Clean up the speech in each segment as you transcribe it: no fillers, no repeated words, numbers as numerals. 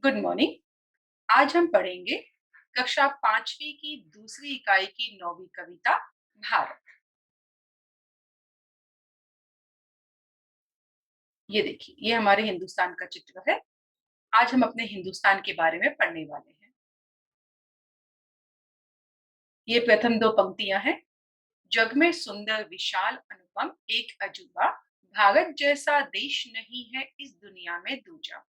Good morning. आज हम पढ़ेंगे कक्षा 5वीं की दूसरी इकाई की 9वीं कविता भारत। ये देखिए, ये हमारे हिंदुस्तान का चित्र है। आज हम अपने हिंदुस्तान के बारे में पढ़ने वाले हैं। ये प्रथम दो पंक्तियां हैं। जग में सुंदर विशाल अनुपम एक अजूबा, भारत जैसा देश नहीं है इस दुनिया में दूजा।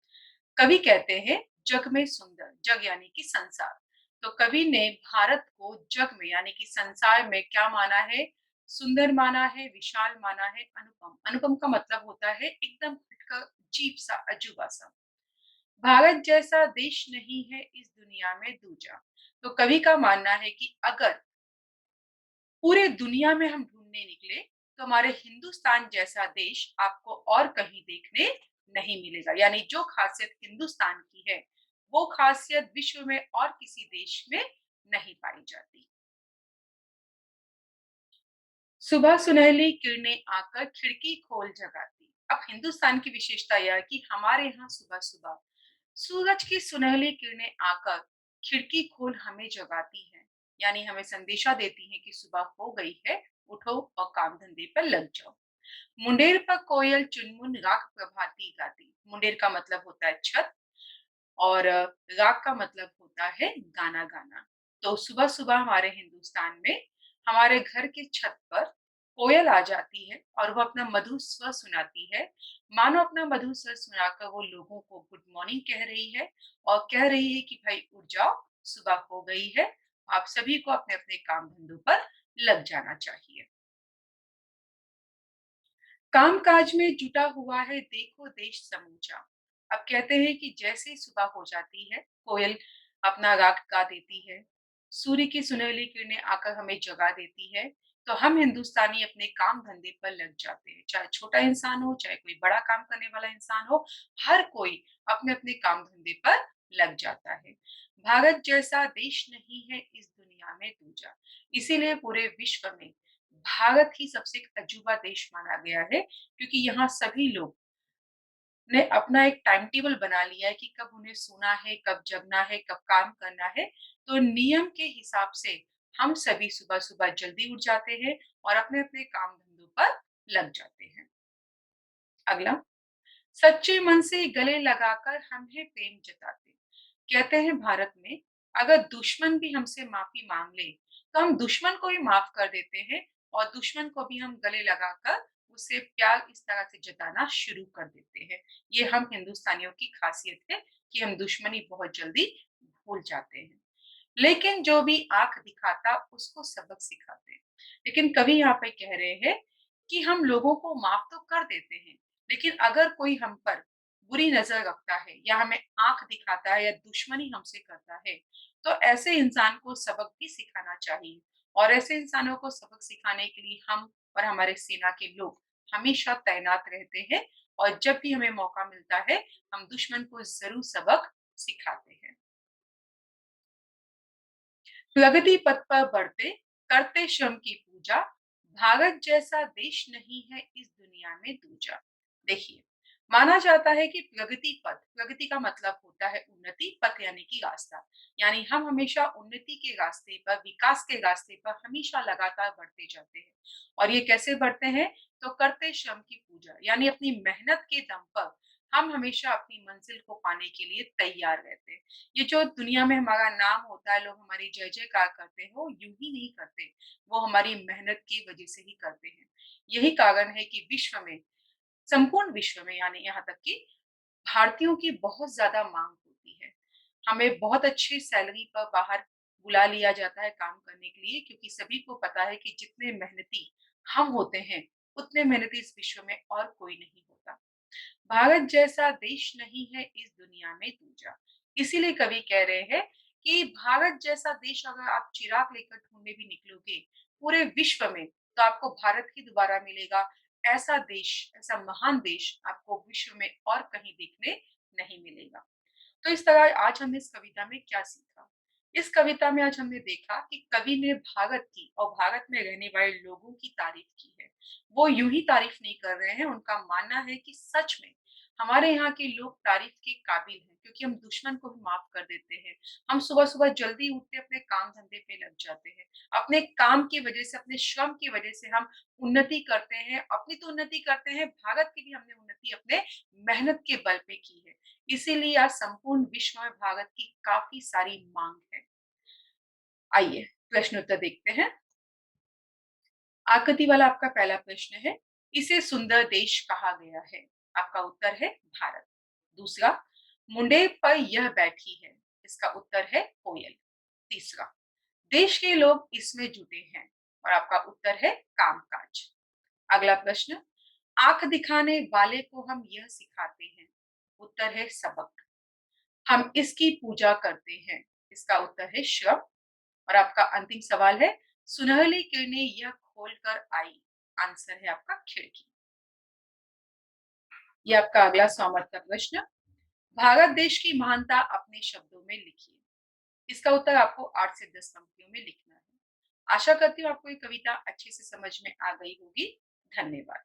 कवि कहते हैं जग में सुंदर, जग यानी कि संसार। तो कवि ने भारत को जग में यानी कि संसार में क्या माना है? सुंदर माना है, विशाल माना है, अनुपम। अनुपम का मतलब होता है एकदम हटकर, अजीब सा, अजूबा सा। भारत जैसा देश नहीं है इस दुनिया में दूजा। तो कवि का मानना है कि अगर पूरे दुनिया में हम ढूंढने निकले तो हमारे हिंदुस्तान जैसा देश आपको और कहीं देखने नहीं मिलेगा। यानी जो खासियत हिंदुस्तान की है वो खासियत विश्व में और किसी देश में नहीं पाई जाती। सुबह सुनहली किरणें आकर खिड़की खोल जगाती। अब हिंदुस्तान की विशेषता यह है कि हमारे यहाँ सुबह सुबह सूरज की सुनहली किरणें आकर खिड़की खोल हमें जगाती हैं। यानी हमें संदेशा देती हैं कि सुबह हो गई है, उठो और काम धंधे पर लग जाओ। मुंडेर पर कोयल चुनमुन राग प्रभाती गाती। मुंडेर का मतलब होता है छत, और राग का मतलब होता है गाना गाना। तो सुबह सुबह हमारे हिंदुस्तान में हमारे घर की छत पर कोयल आ जाती है और वो अपना मधुर स्वर सुनाती है। मानो अपना मधुर स्वर सुनाकर वो लोगों को गुड मॉर्निंग कह रही है और कह रही है कि भाई उठ जाओ, सुबह हो गई है। आप सभी को अपने अपने काम धंधों पर लग जाना चाहिए। कामकाज में जुटा हुआ है देखो देश समूचा। अब कहते हैं कि जैसे ही सुबह हो जाती है, कोयल अपना राग गा देती है, सूर्य की सुनहली किरणें आकर हमें जगा देती है, तो हम हिंदुस्तानी अपने काम धंधे पर लग जाते हैं। चाहे छोटा इंसान हो, चाहे कोई बड़ा काम करने वाला इंसान हो, हर कोई अपने अपने काम धंधे पर लग जाता है। भारत जैसा देश नहीं है इस दुनिया में दूजा। इसीलिए पूरे विश्व में भारत ही सबसे एक अजूबा देश माना गया है, क्योंकि यहाँ सभी लोग ने अपना एक टाइम टेबल बना लिया है कि कब उन्हें सोना है, कब जगना है, कब काम करना है। तो नियम के हिसाब से हम सभी सुबह-सुबह जल्दी उठ जाते हैं और अपने-अपने काम धंधों पर लग जाते हैं। अगला, सच्चे मन से गले लगाकर हमें प्रेम जताते। कहते हैं भारत में अगर दुश्मन भी हमसे माफी मांग ले तो हम दुश्मन को भी माफ कर देते हैं और दुश्मन को भी हम गले लगाकर उससे प्यार इस तरह से जताना शुरू कर देते हैं। ये हम हिंदुस्तानियों की खासियत है कि हम दुश्मनी बहुत जल्दी भूल जाते हैं। लेकिन जो भी आंख दिखाता उसको सबक सिखाते हैं। लेकिन कवि यहाँ पे कह रहे हैं कि हम लोगों को माफ तो कर देते हैं, लेकिन अगर कोई हम पर बुरी नजर रखता है या हमें आंख दिखाता है या दुश्मनी हमसे करता है, तो ऐसे इंसान को सबक भी सिखाना चाहिए। और ऐसे इंसानों को सबक सिखाने के लिए हम और हमारे सेना के लोग हमेशा तैनात रहते हैं, और जब भी हमें मौका मिलता है हम दुश्मन को जरूर सबक सिखाते हैं। प्रगति पथ पर बढ़ते, करते श्रम की पूजा, भारत जैसा देश नहीं है इस दुनिया में दूजा। देखिए, माना जाता है कि प्रगति पथ, प्रगति का मतलब होता है उन्नति, पथ यानी कि रास्ता। यानी हम हमेशा उन्नति के रास्ते पर, विकास के रास्ते पर हमेशा लगातार बढ़ते जाते हैं। और ये कैसे बढ़ते हैं? तो करते श्रम की पूजा, यानी अपनी मेहनत के दम पर हम हमेशा अपनी मंजिल को पाने के लिए तैयार रहते हैं। ये जो दुनिया में हमारा नाम होता है, लोग हमारी जय-जयकार करते हैं, वो यूँ ही नहीं करते, वो हमारी मेहनत की वजह से ही करते हैं। यही कारण है कि विश्व में, संपूर्ण विश्व में, यानी यहाँ तक कि भारतीयों की बहुत ज़्यादा माँग होती है। हमें बहुत अच्छी सैलरी पर बाहर बुला लिया जाता है काम करने के लिए, क्योंकि सभी को पता है कि जितने मेहनती हम होते हैं, उतने मेहनती इस विश्व में और कोई नहीं होता। भारत जैसा देश नहीं है इस दुनिया में दूजा। इसीलिए कवि कह रहे हैं कि भारत जैसा देश अगर आप चिराग लेकर ढूंढने भी निकलोगे पूरे विश्व में, तो आपको भारत ही दोबारा मिलेगा। ऐसा देश, ऐसा महान देश आपको विश्व में और कहीं देखने नहीं मिलेगा। तो इस तरह आज हमने इस कविता में क्या सीखा? इस कविता में आज हमने देखा कि कवि ने भारत की और भारत में रहने वाले लोगों की तारीफ की है। वो यूं ही तारीफ नहीं कर रहे हैं, उनका मानना है कि सच में हमारे यहाँ के लोग तारीफ के काबिल हैं क्योंकि हम दुश्मन को भी माफ कर देते हैं। हम सुबह-सुबह जल्दी उठ के अपने काम-धंधे पे लग जाते हैं। अपने काम की वजह से, अपने श्रम की वजह से हम उन्नति करते हैं। अपनी तो उन्नति करते हैं, भारत की भी हमने उन्नति अपने मेहनत के बल पे की है। इसीलिए आज संपूर्ण विश्व में भारत की काफ़ी सारी माँग है। आइए प्रश्न उत्तर देखते हैं। आकृति वाला आपका पहला प्रश्न है, इसे सुंदर देश कहा गया है। आपका उत्तर है भारत। दूसरा, मुंडे पर यह बैठी है। इसका उत्तर है कोयल। तीसरा, देश के लोग इसमें जुटे हैं। और आपका उत्तर है कामकाज। अगला प्रश्न, आंख दिखाने वाले को हम यह सिखाते हैं। उत्तर है सबक। हम इसकी पूजा करते हैं। इसका उत्तर है श्रम। और आपका अंतिम सवाल है, सुनहली किरणें यह खोलकर आई। आंसर है आपका खिड़की। ये आपका अगला 100 मार्क का प्रश्न, भारत देश की महानता अपने शब्दों में लिखिए। इसका उत्तर आपको 8 से 10 पंक्तियों में लिखना है। आशा करती हूँ आपको ये कविता अच्छे से समझ में आ गई होगी। धन्यवाद।